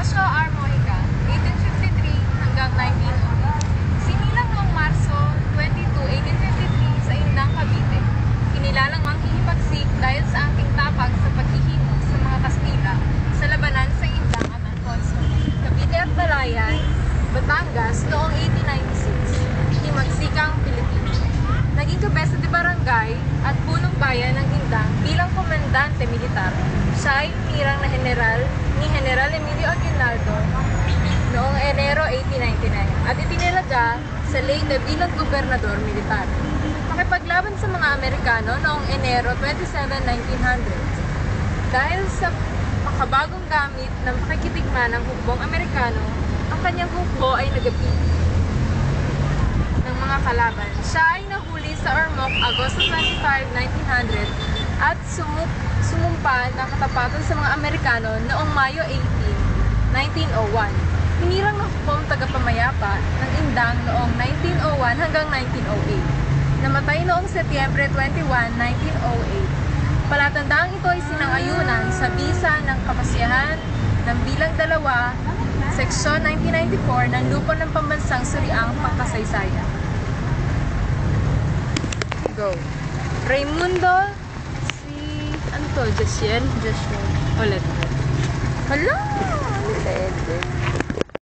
Ignacio R. Mojica, 1853 hanggang 1908. Sinilang noong Marso 22, 1853 sa Indang, Cavite. Kinilalang manghihipagsik dahil sa aking tapag sa paghihimok sa mga Kastila sa labanan sa Indang at Alfonso, Cavite at Balayan, Batangas noong 1896. Himagsikang Pilipino. Naging kabesa de barangay at punong bayan ng Indang bilang komandante militar. Siya ay hinirang na ni General Emilio Aguinaldo noong Enero 1899 at itinilaga sa Leyte bilang gobernador militar. Nakipaglaban sa mga Amerikano noong Enero 27, 1900. Dahil sa makabagong gamit ng pakikitigma ng hukbong Amerikano, ang kanyang hukbo ay nagapit ng mga kalaban. Siya ay nahuli sa Ormoc, Agosto 25, 1900 at sumumpa ng katapatan sa mga Amerikano noong Mayo 18, 1901. Hinirang ng hukbong tagapamayapa ng Indang noong 1901 hanggang 1908. Namatay noong Setyembre 21, 1908. Palatandaang ito ay sinang-ayunan sa bisa ng kapasyahan ng bilang 2, Seksyon 1994 ng Lupon ng Pambansang Suriang Pangkasaysayan. Go. Raimundo ano to? Joshua. Ulit. Hala! Ulit.